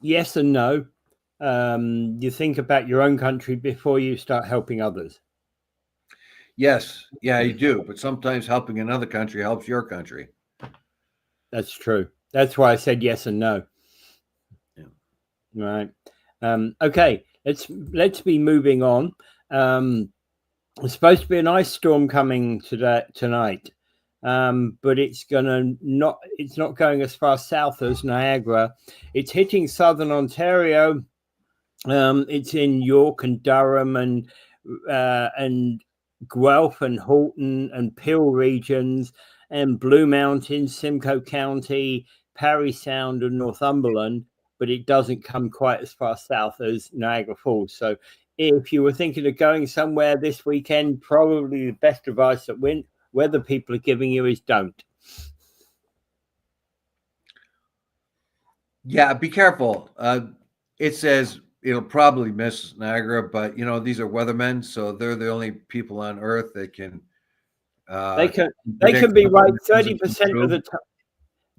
yes and no. You think about your own country before you start helping others. Yes, yeah, you do. But sometimes helping another country helps your country. That's true. That's why I said yes and no. Yeah. Right. Okay. Let's be moving on. It's supposed to be an ice storm coming tonight, but it's not going as far south as Niagara. It's hitting southern Ontario. It's in York and Durham and Guelph and Halton and Peel regions and Blue Mountains, Simcoe County, Parry Sound and Northumberland, but it doesn't come quite as far south as Niagara Falls. So if you were thinking of going somewhere this weekend, probably the best advice that weather people are giving you is don't. Yeah, be careful. It says it'll probably miss Niagara, but these are weathermen, so they're the only people on Earth that can. They can be right 30% of the time.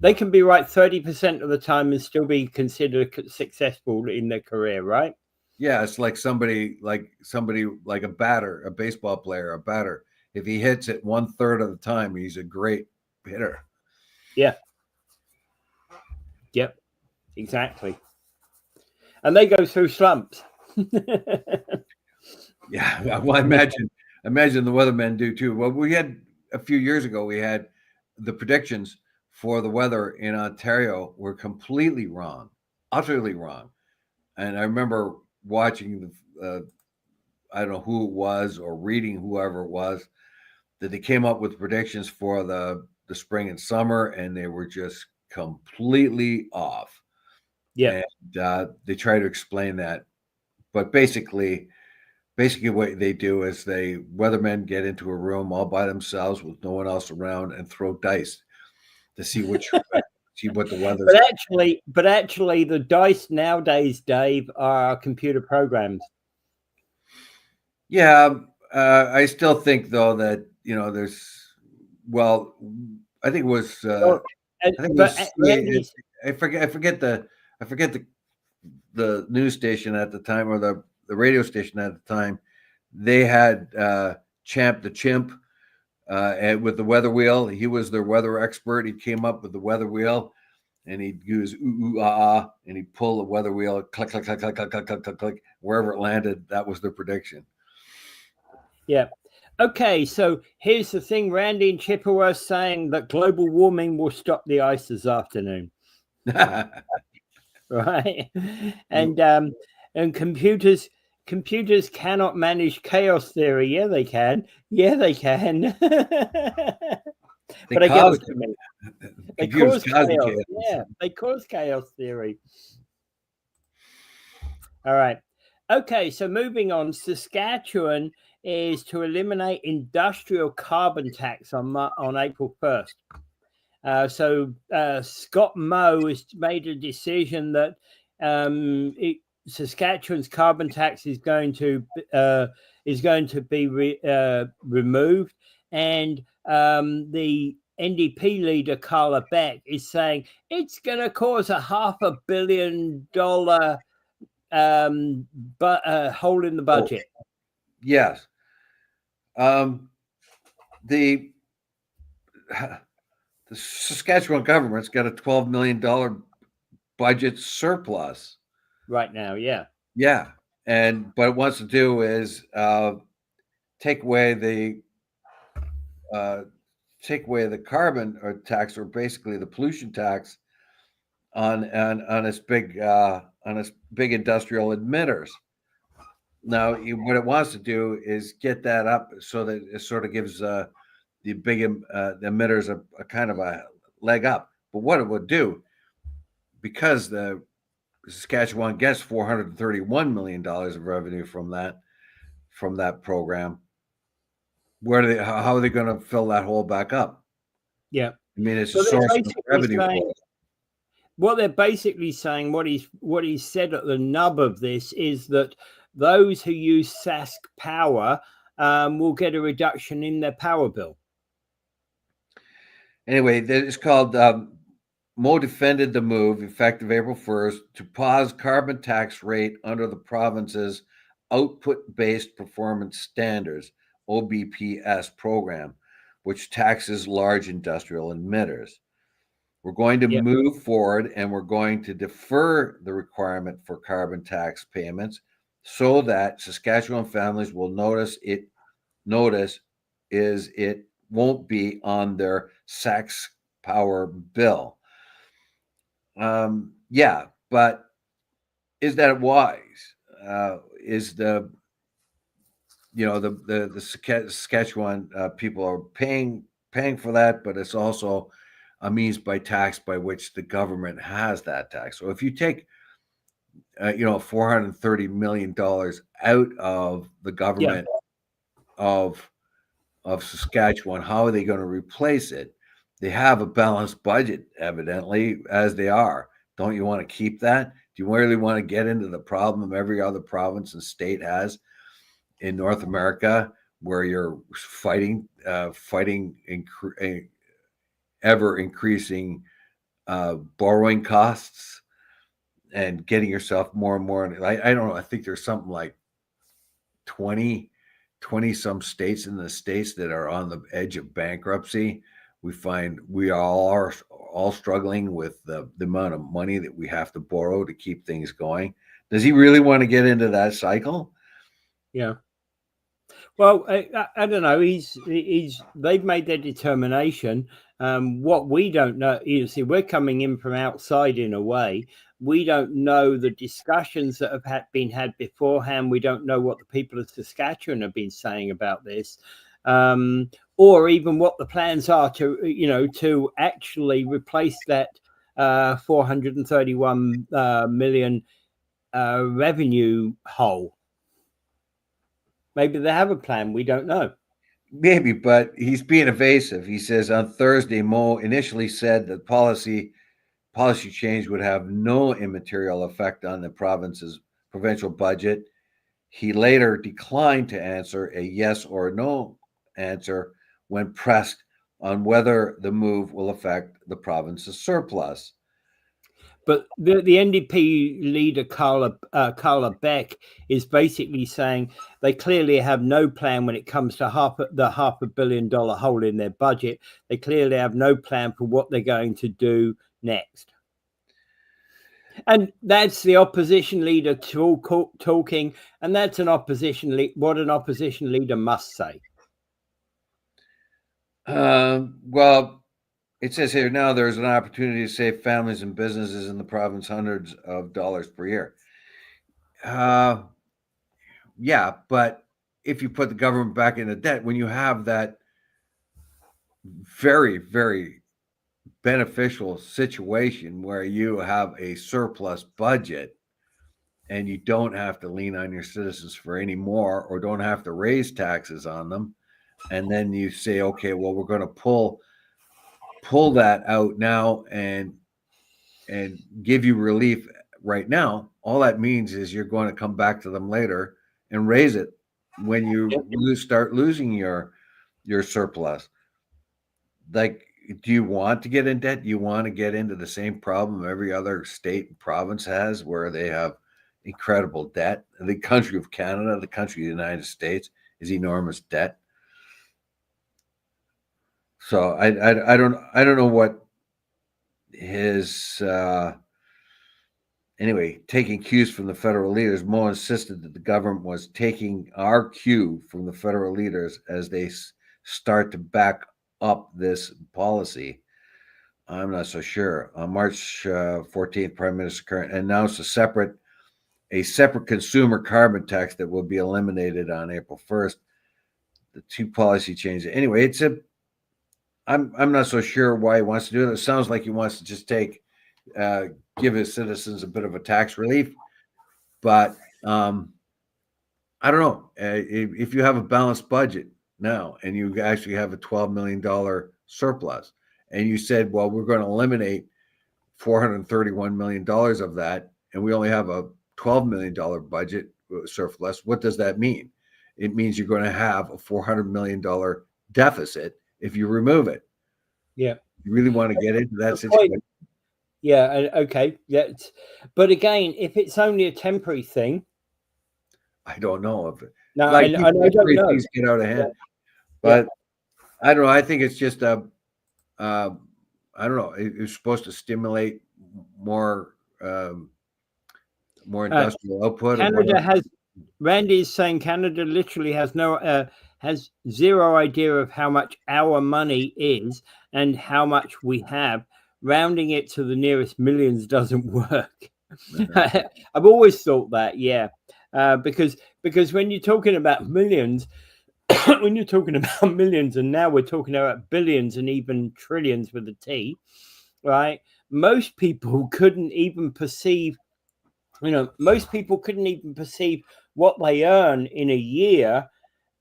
They can be right 30% of the time and still be considered successful in their career, right? Yeah, it's like somebody like a batter, a baseball player, a batter. If he hits it 1/3 of the time, he's a great hitter. Yeah. Yep. Exactly. And they go through slumps. Yeah, well, I imagine the weathermen do too. Well, we had a few years ago, we had the predictions for the weather in Ontario were completely wrong, utterly wrong. And I remember watching I don't know who it was or reading whoever it was that they came up with predictions for the spring and summer, and they were just completely off. Yeah. And they try to explain that, but basically what they do is weathermen get into a room all by themselves with no one else around and throw dice to see see what the weather's. But actually, the dice nowadays, Dave, are computer programs. Yeah, I still think though that there's. Well, I think it was. I forget the news station at the time or the radio station at the time. They had Champ the Chimp and with the weather wheel. He was their weather expert. He came up with the weather wheel, and he'd use ooh, ooh, ah, ah, and he'd pull the weather wheel, click, click, click, click, click, click, click, click, click. Wherever it landed, that was their prediction. Yeah. Okay, so here's the thing. Randy and Chipper were saying that global warming will stop the ice this afternoon. Right? And computers cannot manage chaos theory. Yeah, they can. Yeah, they can. But I get what you mean. They cause chaos. Yeah, they cause chaos theory. All right. Okay, so moving on, Saskatchewan is to eliminate industrial carbon tax on April 1st. So Scott Moe has made a decision that Saskatchewan's carbon tax is going to be removed, and the NDP leader Carla Beck is saying it's going to cause a $500 million hole in the budget. Oh, yes. The Saskatchewan government's got a $12 million budget surplus right now. Yeah. Yeah. And what it wants to do is take away the carbon or tax, or basically the pollution tax on its big industrial emitters. Now, what it wants to do is get that up so that it sort of gives the big the emitters a kind of a leg up. But what it would do, because the Saskatchewan gets $431 million of revenue from that, from that program, how are they going to fill that hole back up? Yeah. I mean, it's a So they're source of basically revenue saying, for us. what they're basically saying, what he's said at the nub of this is that those who use Sask power will get a reduction in their power bill. Anyway, it's called Mo defended the move, effective April 1st, to pause carbon tax rate under the province's output-based performance standards, OBPS program, which taxes large industrial emitters. We're going to move forward, and we're going to defer the requirement for carbon tax payments so that Saskatchewan families will notice it won't be on their Sask power bill. Yeah, but is that wise? Is the Saskatchewan people are paying for that, but it's also a means by tax by which the government has that tax. So if you take $430 million out of the government of Saskatchewan, how are they going to replace it? They have a balanced budget, evidently, as they are. Don't you want to keep that? Do you really want to get into the problem every other province and state has in North America, where you're fighting ever increasing borrowing costs and getting yourself more and more? I don't know. I think there's something like 20 some states in the States that are on the edge of bankruptcy. We find we are all struggling with the amount of money that we have to borrow to keep things going. Does he really want to get into that cycle? Yeah. Well, I don't know. They've made their determination. What we don't know, see, we're coming in from outside in a way. We don't know the discussions that have been had beforehand. We don't know what the people of Saskatchewan have been saying about this, or even what the plans are to actually replace that 431 million revenue hole. Maybe they have a plan. We don't know. Maybe, but he's being evasive. He says on Thursday, Mo initially said that policy change would have no immaterial effect on the province's provincial budget. He later declined to answer a yes or no answer when pressed on whether the move will affect the province's surplus. But the NDP leader, Carla Beck, is basically saying they clearly have no plan when it comes to the $500 million hole in their budget. They clearly have no plan for what they're going to do next. And that's the opposition leader talking, and that's what an opposition leader must say. Well, it says here now there's an opportunity to save families and businesses in the province hundreds of dollars per year. Yeah, but if you put the government back into debt, when you have that very, very beneficial situation where you have a surplus budget and you don't have to lean on your citizens for any more or don't have to raise taxes on them, and then you say, okay, well, we're going to pull that out now and give you relief right now, all that means is you're going to come back to them later and raise it when you start losing your surplus. Like, do you want to get in debt? Do you want to get into the same problem every other state and province has, where they have incredible debt? The country of Canada, the country of the United States, is enormous debt. So I don't know what his anyway, taking cues from the federal leaders. Mo insisted that the government was taking our cue from the federal leaders as they start to back up this policy. I'm not so sure. On March 14th, Prime Minister Carney announced a separate consumer carbon tax that will be eliminated on April 1st. The two policy changes. Anyway, I'm not so sure why he wants to do it. It sounds like he wants to just give his citizens a bit of a tax relief, but I don't know. If you have a balanced budget now and you actually have a $12 million surplus, and you said, well, we're going to eliminate $431 million of that, and we only have a $12 million budget surplus, what does that mean? It means you're going to have a $400 million deficit if you remove it. Yeah. You really want to get into that situation? Yeah. Okay. Yeah. But again, if it's only a temporary thing, I don't know if no, like I don't know. things get out of hand, Yeah. but I don't know. I think it's just I don't know. It's supposed to stimulate more more industrial output. Canada has. Randy is saying Canada literally has zero idea of how much our money is and how much we have. Rounding it to the nearest millions doesn't work. I've always thought that, yeah, because when you're talking about millions, when you're talking about millions, and now we're talking about billions and even trillions with a T, right? Most people couldn't even perceive. Most people couldn't even perceive what they earn in a year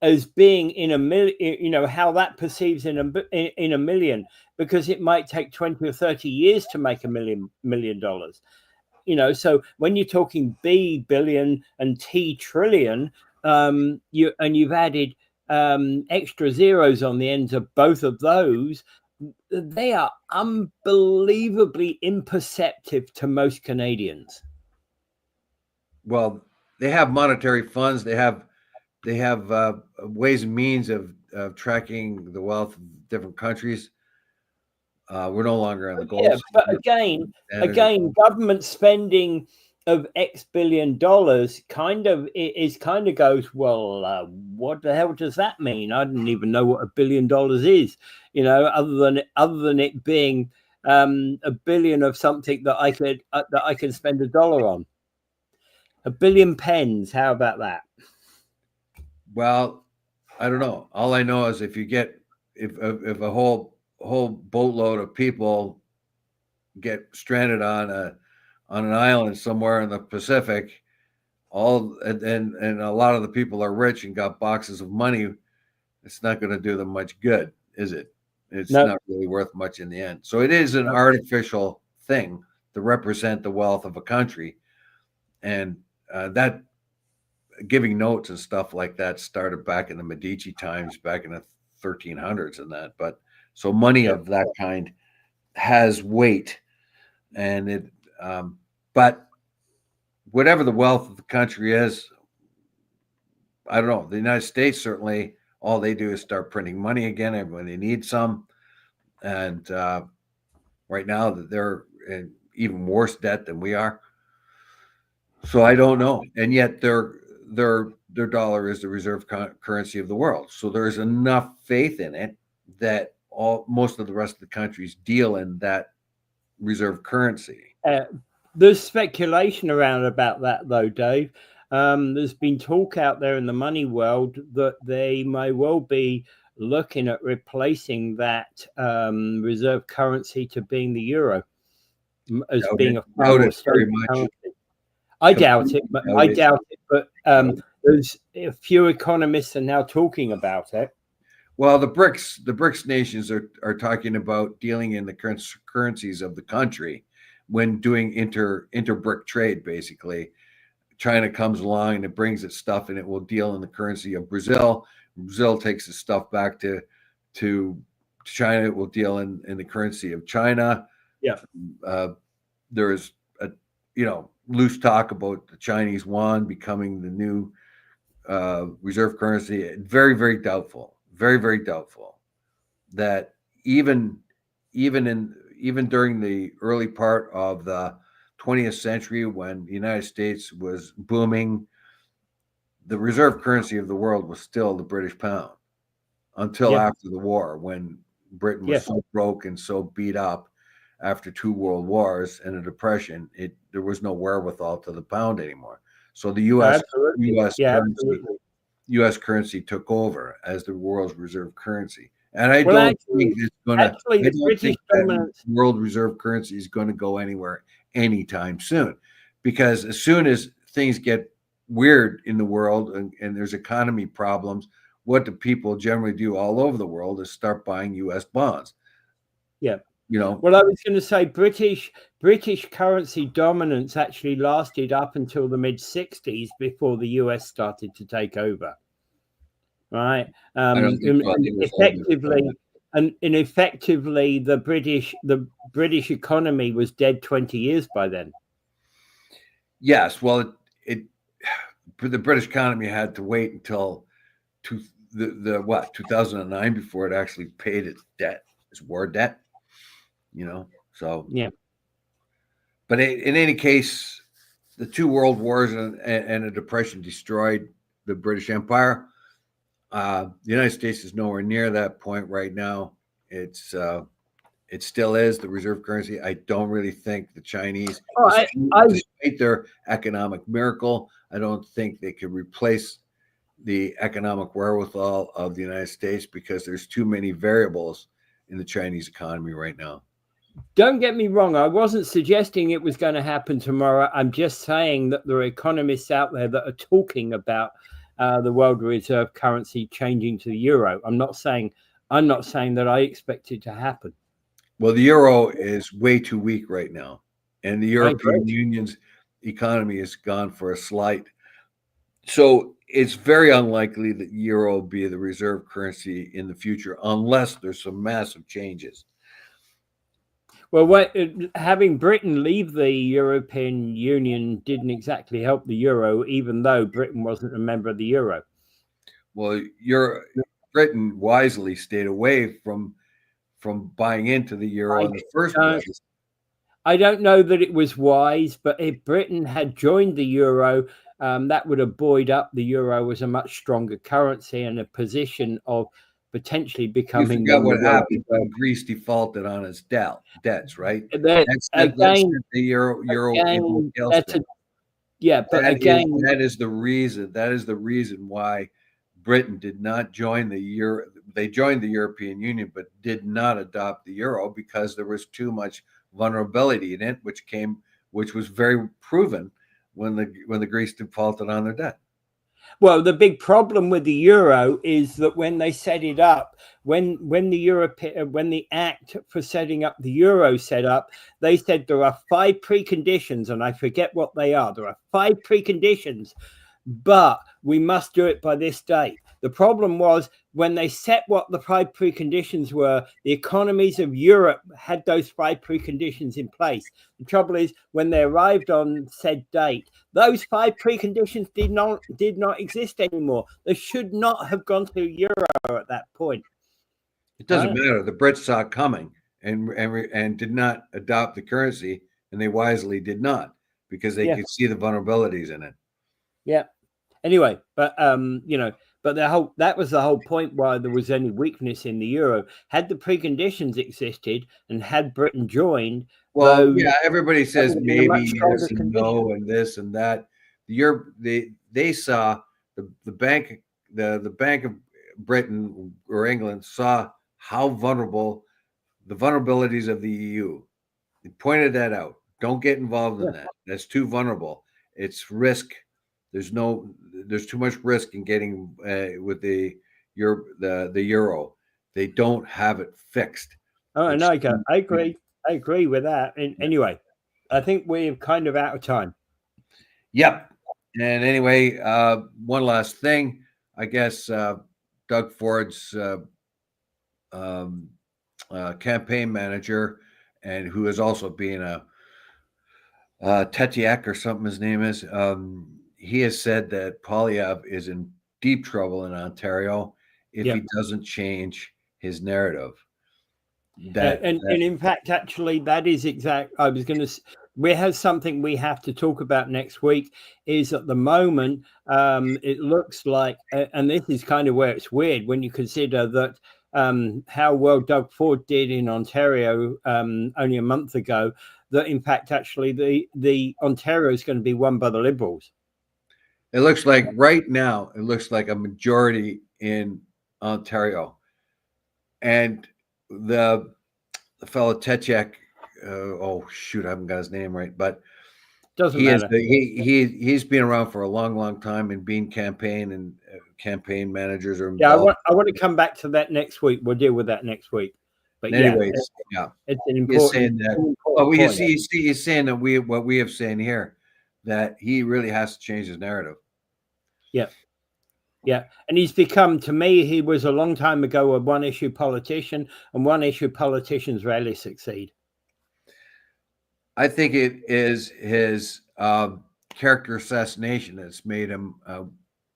as being in a million, how that perceives in a million, because it might take 20 or 30 years to make $1 million. So when you're talking B billion and T trillion, you've added extra zeros on the ends of both of those, they are unbelievably imperceptive to most Canadians. Well, they have monetary funds. They have ways and means of tracking the wealth of different countries. We're no longer on the gold. Yeah, but again, government spending of X billion dollars kind of goes, well, what the hell does that mean? I didn't even know what $1 billion is, other than it being a billion of something that I could spend $1 on. 1 billion pens. How about that? Well, I don't know. All I know is if a whole boatload of people get stranded on an island somewhere in the Pacific, and a lot of the people are rich and got boxes of money, it's not going to do them much good, is it? It's not really worth much in the end. So it is an artificial thing to represent the wealth of a country, and that giving notes and stuff like that started back in the Medici times, back in the 1300s and that. But so money of that kind has weight, and it but whatever the wealth of the country is, I don't know. The United States, certainly all they do is start printing money again when they need some, and right now they're in even worse debt than we are. So I don't know, and yet their dollar is the reserve currency of the world. So there's enough faith in it that most of the rest of the countries deal in that reserve currency. There's speculation around about that, though, Dave. There's been talk out there in the money world that they may well be looking at replacing that reserve currency to being the euro as being a far more stable currency. I doubt it, but there's a few economists are now talking about it. Well, the BRICS nations are talking about dealing in the currencies of the country when doing inter-BRIC trade. Basically, China comes along and it brings its stuff and it will deal in the currency of Brazil. Brazil takes its stuff back to China. It will deal in the currency of China. Yeah. There is a loose talk about the Chinese yuan becoming the new reserve currency. Very, very doubtful. Very, very doubtful that even during the early part of the 20th century, when the United States was booming, the reserve currency of the world was still the British pound until after the war, when Britain was so broke and so beat up after 2 world wars and a depression, there was no wherewithal to the pound anymore. So the U.S. currency took over as the world's reserve currency. And I don't think it's going to. I don't think that world reserve currency is going to go anywhere anytime soon, because as soon as things get weird in the world and there's economy problems, what do people generally do all over the world is start buying U.S. bonds. Yeah. You know, Well, I was going to say British currency dominance actually lasted up until the mid '60s before the US started to take over. Right. I don't think so. I And think it was all before that. effectively the British economy was dead 20 years by then. Yes, well, it the British economy had to wait until two, the what 2009 before it actually paid its debt, its war debt. You know, so Yeah. but in any case, the two world wars and a depression destroyed the British Empire. The United States is nowhere near that point right now. It still is the reserve currency. I don't really think the Chinese, Oh, despite their economic miracle, I don't think they could replace the economic wherewithal of the United States because there's too many variables in the Chinese economy right now. don't get me wrong. I wasn't suggesting it was going to happen tomorrow. I'm just saying that there are economists out there that are talking about the world reserve currency changing to the euro. I'm not saying that I expect it to happen. Well, the euro is way too weak right now, and the I agree. European Union's economy has gone for a slide. So it's very unlikely that euro will be the reserve currency in the future unless there's some massive changes. Well, having Britain leave the European Union didn't exactly help the euro, even though Britain wasn't a member of the euro. Well, Britain wisely stayed away from buying into the euro in the first place. I don't know that it was wise, but if Britain had joined the euro, that would have buoyed up the euro as a much stronger currency and a position of potentially You becoming forgot one of what the world happened when Greece defaulted on its debts, right? Then That again, sent the euro into a that's tailspin. but again, That is the reason. That is the reason why Britain did not join the euro. They joined the European Union, but did not adopt the euro because there was too much vulnerability in it, which was very proven when the Greece defaulted on their debt. well, the big problem with the euro is that when they set it up, when the act for setting up the euro set up, they said there are 5 preconditions, and I forget what they are. There are 5 preconditions, but we must do it by this date. The problem was when they set what the 5 preconditions were, the economies of Europe had those 5 preconditions in place. The trouble is, when they arrived on said date, those 5 preconditions did not exist anymore. They should not have gone to euro at that point. It doesn't matter. The Brits saw it coming and did not adopt the currency, and they wisely did not because they could see the vulnerabilities in it. Yeah. Anyway, but but that was the whole point why there was any weakness in the euro. Had the preconditions existed and had Britain joined, well, yeah, everybody says maybe yes and condition. no and this and that. They saw the bank the Bank of Britain or England saw how vulnerable the vulnerabilities of the EU. They pointed that out. Don't get involved in that. That's too vulnerable. It's risk. There's too much risk in getting with the euro. They don't have it fixed. Oh, no, I agree. I agree with that. And anyway, I think we're kind of out of time. Yep. And anyway, one last thing. I guess Doug Ford's campaign manager, and who is also being a Tetiak or something his name is, he has said that Poilievre is in deep trouble in Ontario if he doesn't change his narrative. And in fact, actually, that is exact. I was going to. We have something we have to talk about next week. Is at the moment, it looks like, and this is kind of where it's weird when you consider that how well Doug Ford did in Ontario only a month ago. That in fact, actually, the Ontario is going to be won by the Liberals. It looks like right now, it looks like a majority in Ontario, and the fellow Tetiak, oh shoot, I haven't got his name right, but Doesn't He is matter. he's been around for a long time and being campaign managers are Yeah, involved. I want to come back to that next week. We'll deal with that next week. But yeah, Anyways, yeah, it's an he's important, saying that. important Well, point. he's saying that what we have saying here, that he really has to change his narrative. Yeah. Yeah. And he's become, to me, he was a long time ago a one issue politician, and one issue politicians rarely succeed. I think it is his character assassination that's made him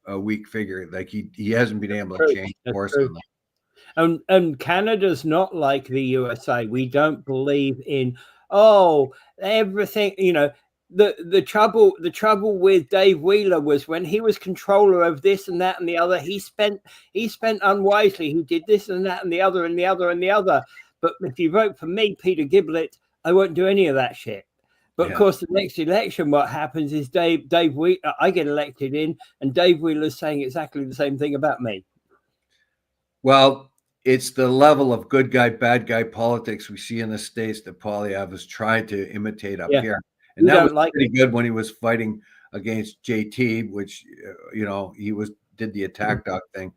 a weak figure. Like he hasn't been able to change course on that. And Canada's not like the USA. We don't believe in everything. The trouble with Dave Wheeler was when he was controller of this and that and the other. He spent unwisely. He did this and that and the other and the other and the other. But if you vote for me, Peter Giblett, I won't do any of that shit. But of course, the next election, what happens is Dave Wheeler, I get elected in, and Dave Wheeler's saying exactly the same thing about me. Well, it's the level of good guy, bad guy politics we see in the States that Poilievre has tried to imitate up here. And that was pretty good when he was fighting against JT, which, he did the attack dog thing.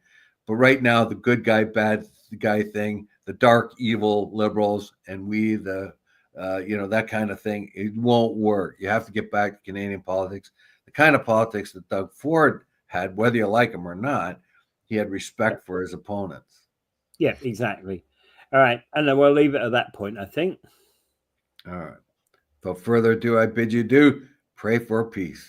But right now, the good guy, bad guy thing, the dark, evil liberals, and we, that kind of thing, it won't work. You have to get back to Canadian politics, the kind of politics that Doug Ford had, whether you like him or not. He had respect for his opponents. Yeah, exactly. All right. And then we'll leave it at that point, I think. All right. Without further ado, I bid you adieu. Pray for peace.